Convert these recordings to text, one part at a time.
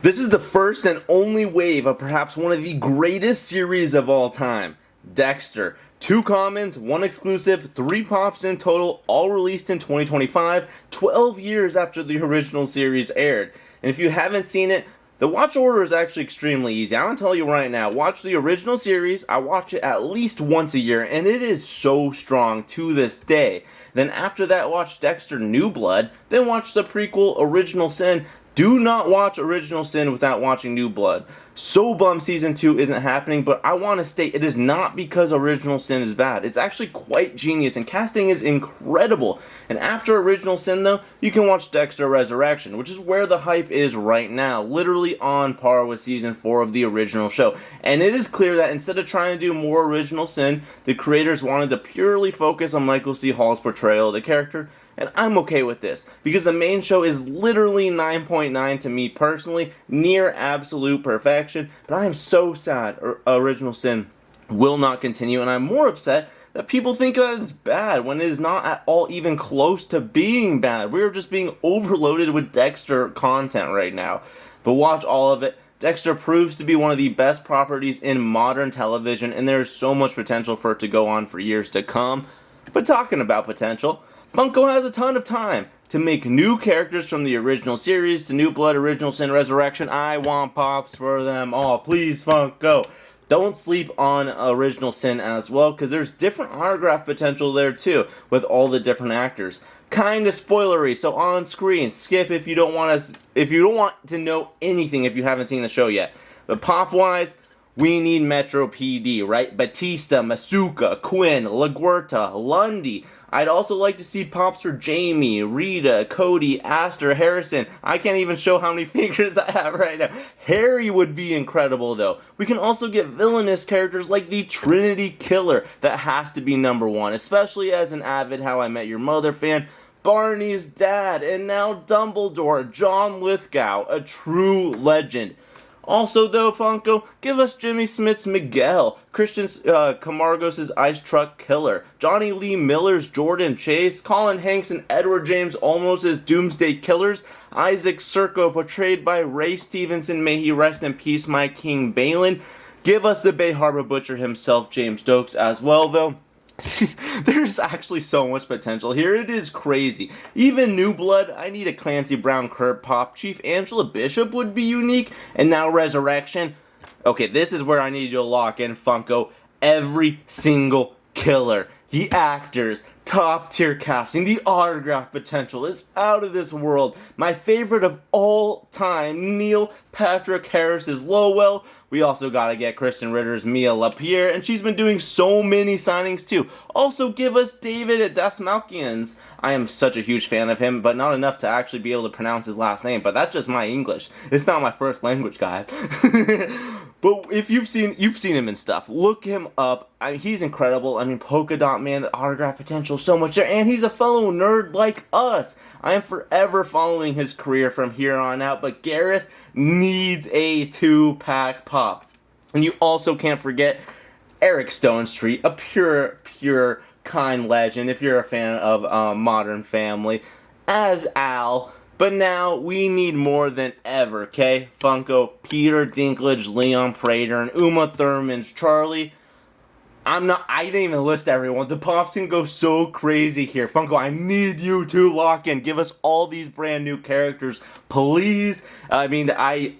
This is the first and only wave of perhaps one of the greatest series of all time, Dexter. 2 commons, 1 exclusive, 3 pops in total, all released in 2025, 12 years after the original series aired. And if you haven't seen it, the watch order is actually extremely easy. I'm going to tell you right now, watch the original series. I watch it at least once a year, and it is so strong to this day. Then after that, watch Dexter New Blood, then watch the prequel Original Sin. Do not watch Original Sin without watching New Blood. So bummed Season 2 isn't happening, but I want to state it is not because Original Sin is bad. It's actually quite genius, and casting is incredible. And after Original Sin, though, you can watch Dexter Resurrection, which is where the hype is right now. Literally on par with Season 4 of the original show. And it is clear that instead of trying to do more Original Sin, the creators wanted to purely focus on Michael C. Hall's portrayal of the character. And I'm okay with this, because the main show is literally 9.9 to me personally, near absolute perfection, but I am so sad Original Sin will not continue, and I'm more upset that people think that it's bad when it is not at all even close to being bad. We're just being overloaded with Dexter content right now. But watch all of it. Dexter proves to be one of the best properties in modern television, and there is so much potential for it to go on for years to come. But talking about potential, Funko has a ton of time to make new characters from the original series to New Blood, Original Sin, Resurrection. I want pops for them all. Please, Funko. Don't sleep on Original Sin as well, because there's different autograph potential there too, with all the different actors. Kinda spoilery, so on screen, skip if you don't want to know anything if you haven't seen the show yet. But pop-wise, we need Metro PD, right? Batista, Masuka, Quinn, LaGuerta, Lundy. I'd also like to see pops for Jamie, Rita, Cody, Aster, Harrison. I can't even show how many figures I have right now. Harry would be incredible, though. We can also get villainous characters like the Trinity Killer. That has to be #1, especially as an avid How I Met Your Mother fan. Barney's dad, and now Dumbledore, John Lithgow, a true legend. Also, though, Funko, give us Jimmy Smith's Miguel, Christian Camargos' Ice Truck Killer, Johnny Lee Miller's Jordan Chase, Colin Hanks and Edward James Olmos' Doomsday Killers, Isaac Serco portrayed by Ray Stevenson, may he rest in peace, my King Balin. Give us the Bay Harbor Butcher himself, James Stokes, as well, though. There's actually so much potential here. It is crazy. Even New Blood, I need a Clancy Brown Kurt pop. Chief Angela Bishop would be unique. And now Resurrection. Okay, this is where I need you to lock in, Funko. Every single killer. The actors, top tier casting, the autograph potential is out of this world. My favorite of all time, Neil Patrick Harris's Lowell. We also gotta get Kristen Ritter's Mia LaPierre, and she's been doing so many signings too. Also give us David at Dasmalkians. I am such a huge fan of him, but not enough to actually be able to pronounce his last name, but that's just my English. It's not my first language, guys. But if you've seen him and stuff, look him up. I mean, he's incredible. I mean, Polka Dot Man, the autograph potential, so much there, and he's a fellow nerd like us. I am forever following his career from here on out, but Gareth needs a 2-pack pop. And you also can't forget Eric Stonestreet, a pure, kind legend, if you're a fan of Modern Family, as Al. But now, we need more than ever, okay? Funko, Peter Dinklage, Leon Prater, and Uma Thurman's Charlie. I didn't even list everyone. The pops can go so crazy here. Funko, I need you to lock in. Give us all these brand new characters, please. I mean, I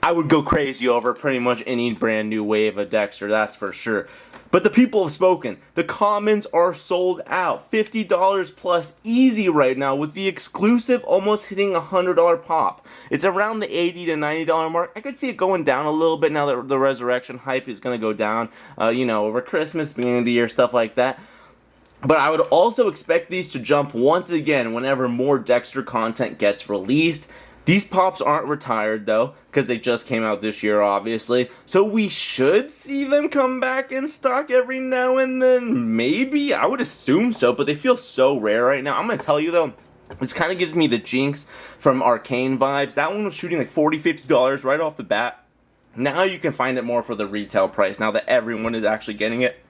would go crazy over pretty much any brand new wave of Dexter, that's for sure. But the people have spoken. The commons are sold out. $50 plus easy right now, with the exclusive almost hitting $100 pop. It's around the $80 to $90 mark. I could see it going down a little bit now that the Resurrection hype is going to go down, over Christmas, beginning of the year, stuff like that. But I would also expect these to jump once again whenever more Dexter content gets released. These pops aren't retired, though, because they just came out this year, obviously. So we should see them come back in stock every now and then. Maybe? I would assume so, but they feel so rare right now. I'm going to tell you, though, this kind of gives me the Jinx from Arcane vibes. That one was shooting like $40, $50 right off the bat. Now you can find it more for the retail price, now that everyone is actually getting it.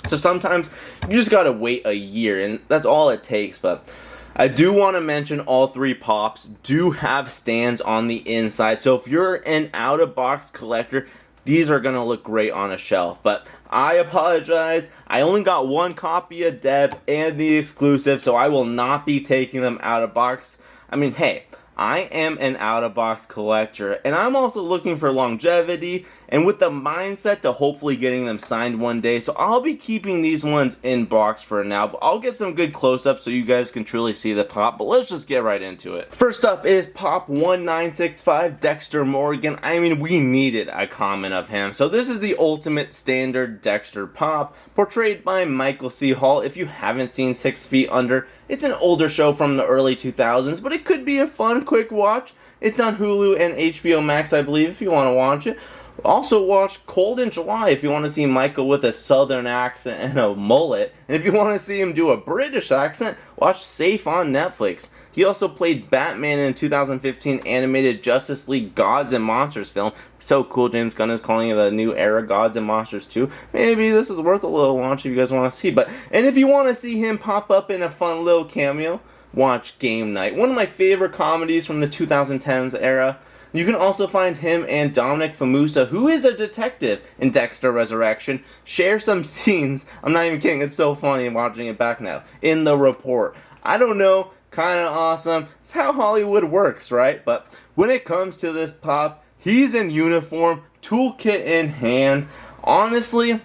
So sometimes you just got to wait a year, and that's all it takes, but I do want to mention all three pops do have stands on the inside, so if you're an out-of-box collector, these are going to look great on a shelf. But I apologize, I only got one copy of Deb and the exclusive, so I will not be taking them out of box. I mean, hey, I am an out-of-box collector, and I'm also looking for longevity, and with the mindset to hopefully getting them signed one day, so I'll be keeping these ones in box for now, but I'll get some good close-ups so you guys can truly see the pop, but let's just get right into it. First up is Pop 1965 Dexter Morgan. I mean, we needed a comment of him, so this is the ultimate standard Dexter pop, portrayed by Michael C. Hall. If you haven't seen 6 Feet Under, it's an older show from the early 2000s, but it could be a fun, quick watch. It's on Hulu and HBO Max, I believe, if you want to watch it. Also watch Cold in July if you want to see Michael with a southern accent and a mullet. And if you want to see him do a British accent, watch Safe on Netflix. He also played Batman in 2015 animated Justice League Gods and Monsters film. So cool, James Gunn is calling it the new era Gods and Monsters 2. Maybe this is worth a little watch if you guys want to see. And if you want to see him pop up in a fun little cameo, watch Game Night. One of my favorite comedies from the 2010s era. You can also find him and Dominic Famusa, who is a detective in Dexter Resurrection, share some scenes. I'm not even kidding, it's so funny watching it back now. In The Report. I don't know, kind of awesome. It's how Hollywood works, right? But when it comes to this pop, he's in uniform, toolkit in hand. Honestly,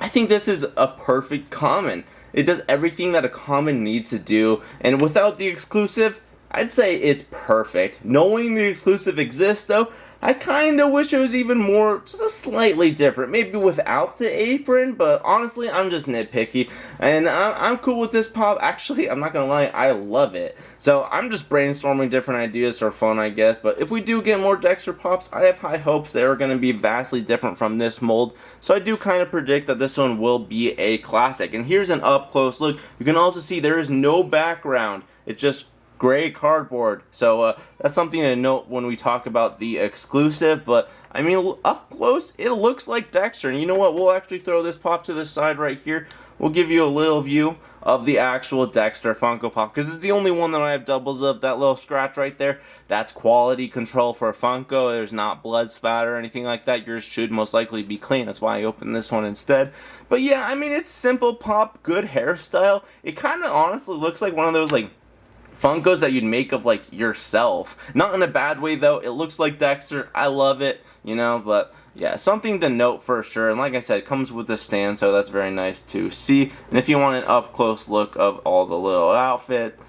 I think this is a perfect common. It does everything that a common needs to do, and without the exclusive, I'd say it's perfect. Knowing the exclusive exists, though, I kind of wish it was even more, just a slightly different. Maybe without the apron, but honestly, I'm just nitpicky. And I'm cool with this pop. Actually, I'm not going to lie, I love it. So I'm just brainstorming different ideas for fun, I guess. But if we do get more Dexter pops, I have high hopes they are going to be vastly different from this mold. So I do kind of predict that this one will be a classic. And here's an up-close look. You can also see there is no background. It's just gray cardboard, so that's something to note when we talk about the exclusive. But I mean, up close it looks like Dexter, and you know what, we'll actually throw this pop to the side right here. We'll give you a little view of the actual Dexter Funko Pop, because it's the only one that I have doubles of. That little scratch right there, that's quality control for a Funko. There's not blood spatter or anything like that. Yours should most likely be clean, that's why I opened this one instead. But yeah, I mean, it's simple pop, good hairstyle. It kind of honestly looks like one of those like Funkos that you'd make of like yourself. Not in a bad way though. It looks like Dexter. I love it, you know, but yeah, something to note for sure. And like I said, it comes with a stand, so that's very nice to see. And if you want an up close look of all the little outfit,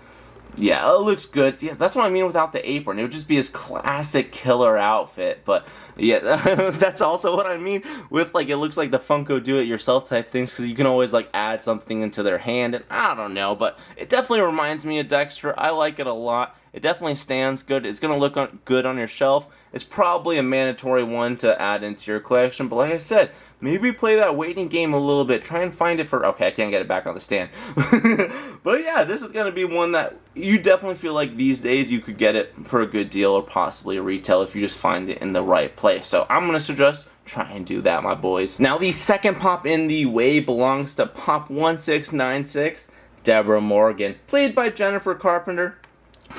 yeah, it looks good. Yeah, that's what I mean without the apron. It would just be his classic killer outfit. But yeah, that's also what I mean with like, it looks like the Funko do-it-yourself type things, because you can always like add something into their hand, and I don't know, but it definitely reminds me of Dexter. I like it a lot. It definitely stands good. It's going to look good on your shelf. It's probably a mandatory one to add into your collection, but like I said, maybe play that waiting game a little bit. Try and find it for... Okay, I can't get it back on the stand. But yeah, this is going to be one that you definitely feel like these days you could get it for a good deal, or possibly a retail if you just find it in the right place. So I'm going to suggest try and do that, my boys. Now, the second pop in the wave belongs to Pop 1696, Debra Morgan, played by Jennifer Carpenter.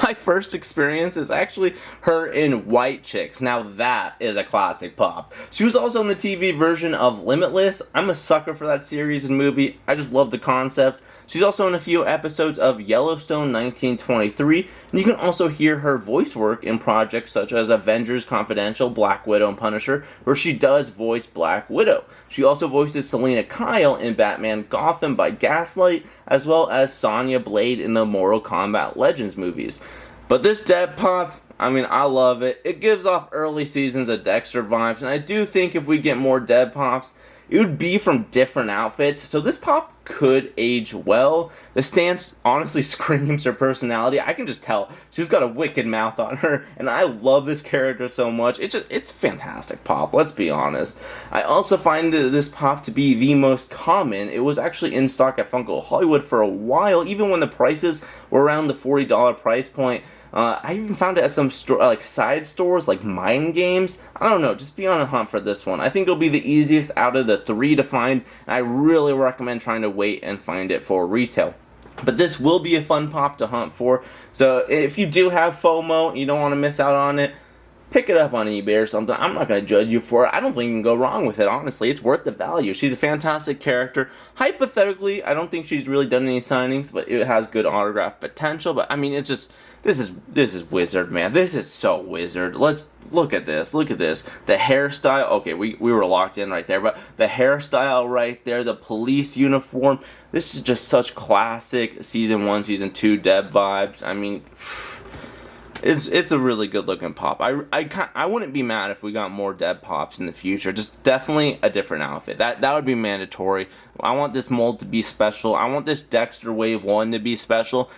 My first experience is actually her in White Chicks. Now that is a classic pop. She was also in the TV version of Limitless. I'm a sucker for that series and movie. I just love the concept. She's also in a few episodes of Yellowstone 1923, and you can also hear her voice work in projects such as Avengers Confidential, Black Widow, and Punisher, where she does voice Black Widow. She also voices Selena Kyle in Batman Gotham by Gaslight, as well as Sonya Blade in the Mortal Kombat Legends movies. But this Deb pop, I mean, I love it. It gives off early seasons of Dexter vibes, and I do think if we get more Deb pops, it would be from different outfits, so this pop could age well. The stance honestly screams her personality. I can just tell she's got a wicked mouth on her, and I love this character so much. It's fantastic pop, let's be honest. I also find this pop to be the most common. It was actually in stock at Funko Hollywood for a while, even when the prices were around the $40 price point. I even found it at some like side stores, like Mind Games. I don't know, just be on a hunt for this one. I think it'll be the easiest out of the three to find, and I really recommend trying to wait and find it for retail. But this will be a fun pop to hunt for. So if you do have FOMO, you don't want to miss out on it, pick it up on eBay or something. I'm not going to judge you for it. I don't think you can go wrong with it, honestly. It's worth the value. She's a fantastic character. Hypothetically, I don't think she's really done any signings, but it has good autograph potential. But I mean, it's just, this is wizard, man. This is so wizard. Let's look at this. Look at this. The hairstyle. Okay, we were locked in right there, but the hairstyle right there, the police uniform. This is just such classic season 1, season 2 Deb vibes. I mean, it's a really good looking pop. I wouldn't be mad if we got more Deb pops in the future. Just definitely a different outfit. That would be mandatory. I want this mold to be special. I want this Dexter Wave 1 to be special.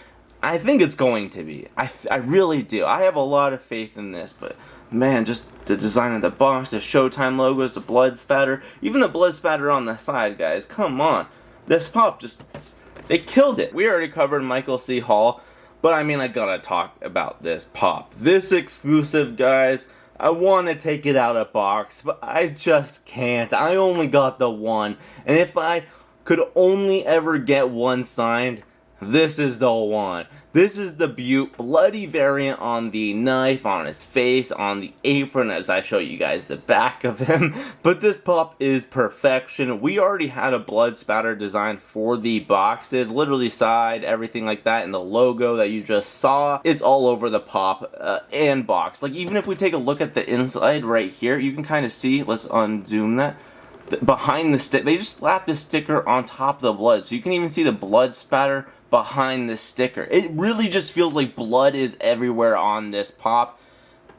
I think it's going to be. I really do. I have a lot of faith in this, but man, just the design of the box, the Showtime logos, the blood spatter, even the blood spatter on the side, guys. Come on. This pop just, they killed it. We already covered Michael C. Hall, but I mean, I gotta talk about this pop. This exclusive, guys, I want to take it out of box, but I just can't. I only got the one, and if I could only ever get one signed, this is the one. This is the Butte bloody variant on the knife, on his face, on the apron, as I show you guys the back of him. But this pop is perfection. We already had a blood spatter design for the boxes, literally side, everything like that, and the logo that you just saw. It's all over the pop and box. Like, even if we take a look at the inside right here, you can kind of see, let's unzoom that. Behind the stick, they just slapped the sticker on top of the blood, so you can even see the blood spatter behind the sticker. It really just feels like blood is everywhere on this pop,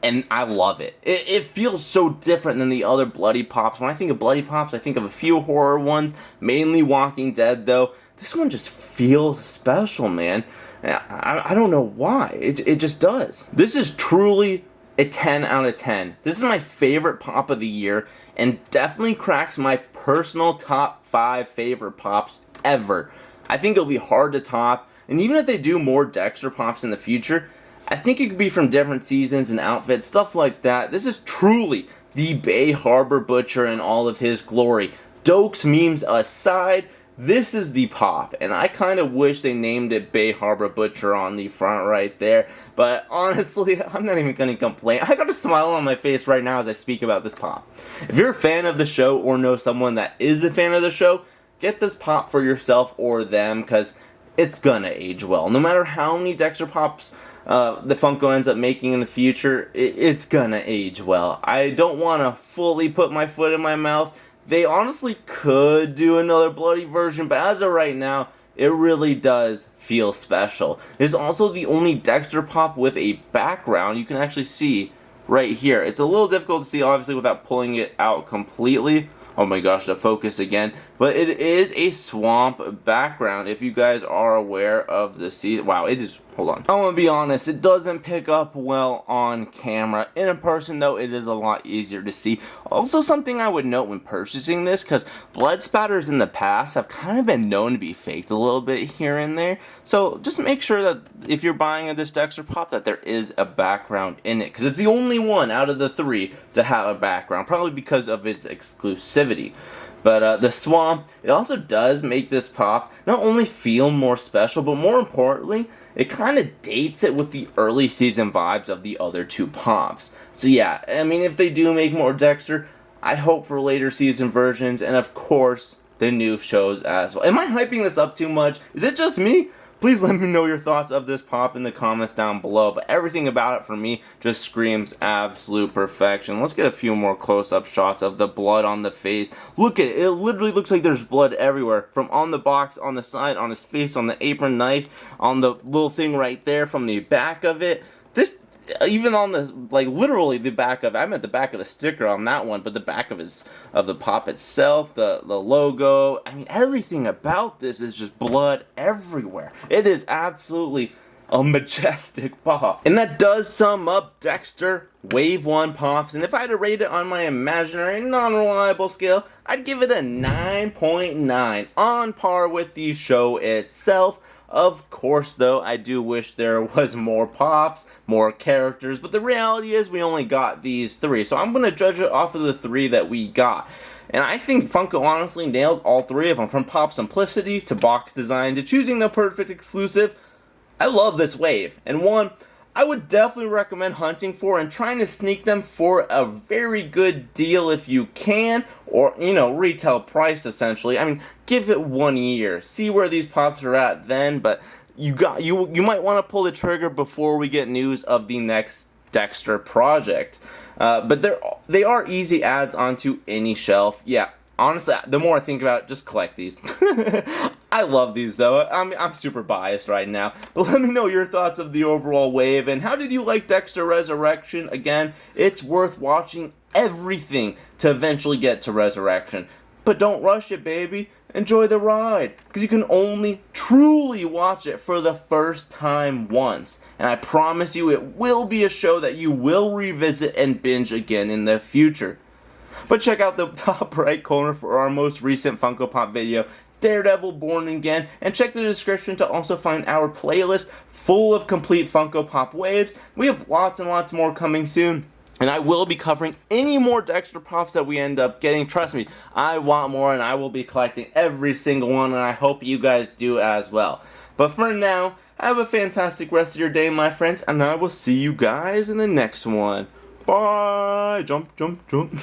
and I love it. It feels so different than the other bloody pops. When I think of bloody pops, I think of a few horror ones, mainly Walking Dead though. This one just feels special, man. I don't know why. It just does. This is truly a 10 out of 10. This is my favorite pop of the year, and definitely cracks my personal top 5 favorite pops ever. I think it'll be hard to top, and even if they do more Dexter pops in the future, I think it could be from different seasons and outfits, stuff like that. This is truly the Bay Harbor Butcher in all of his glory. Dokes memes aside, this is the pop, and I kind of wish they named it Bay Harbor Butcher on the front right there, but honestly, I'm not even going to complain. I got a smile on my face right now as I speak about this pop. If you're a fan of the show or know someone that is a fan of the show, get this pop for yourself or them, because it's gonna age well. No matter how many Dexter pops the Funko ends up making in the future, it's gonna age well. I don't want to fully put my foot in my mouth. They honestly could do another bloody version, but as of right now, it really does feel special. It's also the only Dexter pop with a background you can actually see right here. It's a little difficult to see, obviously, without pulling it out completely. Oh my gosh, the focus again. But it is a swamp background, if you guys are aware of the season. Wow, it is, hold on. I want to be honest, it doesn't pick up well on camera. In person, though, it is a lot easier to see. Also, something I would note when purchasing this, because blood spatters in the past have kind of been known to be faked a little bit here and there. So just make sure that if you're buying this Dexter pop, that there is a background in it, because it's the only one out of the 3 to have a background, probably because of its exclusivity. But the swamp, it also does make this pop not only feel more special, but more importantly, it kind of dates it with the early season vibes of the other 2 pops. So yeah, I mean, if they do make more Dexter, I hope for later season versions, and of course, the new shows as well. Am I hyping this up too much? Is it just me? Please let me know your thoughts of this pop in the comments down below. But everything about it for me just screams absolute perfection. Let's get a few more close-up shots of the blood on the face. Look at it. It literally looks like there's blood everywhere. From on the box, on the side, on his face, on the apron knife, on the little thing right there, from the back of it. This, even on the, like, literally the back of, I meant the back of the sticker on that one, but the back of the pop itself, the logo, I mean, everything about this is just blood everywhere. It is absolutely a majestic pop. And that does sum up Dexter Wave 1 pops, and if I had to rate it on my imaginary non-reliable scale, I'd give it a 9.9, on par with the show itself. Of course, though, I do wish there was more pops, more characters, but the reality is we only got these 3, so I'm going to judge it off of the 3 that we got. And I think Funko honestly nailed all 3 of them, from pop simplicity to box design to choosing the perfect exclusive. I love this wave, and one I would definitely recommend hunting for and trying to sneak them for a very good deal if you can, or, you know, retail price essentially. I mean, give it 1 year, see where these pops are at then, but you might want to pull the trigger before we get news of the next Dexter project. But they are easy adds onto any shelf. Yeah, honestly, the more I think about it, just collect these. I love these though. I'm super biased right now. But let me know your thoughts of the overall wave, and how did you like Dexter Resurrection? Again, it's worth watching everything to eventually get to Resurrection. But don't rush it, baby. Enjoy the ride, because you can only truly watch it for the first time once. And I promise you it will be a show that you will revisit and binge again in the future. But check out the top right corner for our most recent Funko Pop video, Daredevil Born Again, and check the description to also find our playlist full of complete Funko Pop waves. We have lots and lots more coming soon. And I will be covering any more Dexter Pops that we end up getting. Trust me, I want more, and I will be collecting every single one, and I hope you guys do as well. But for now, have a fantastic rest of your day, my friends, and I will see you guys in the next one. Bye! Jump, jump, jump.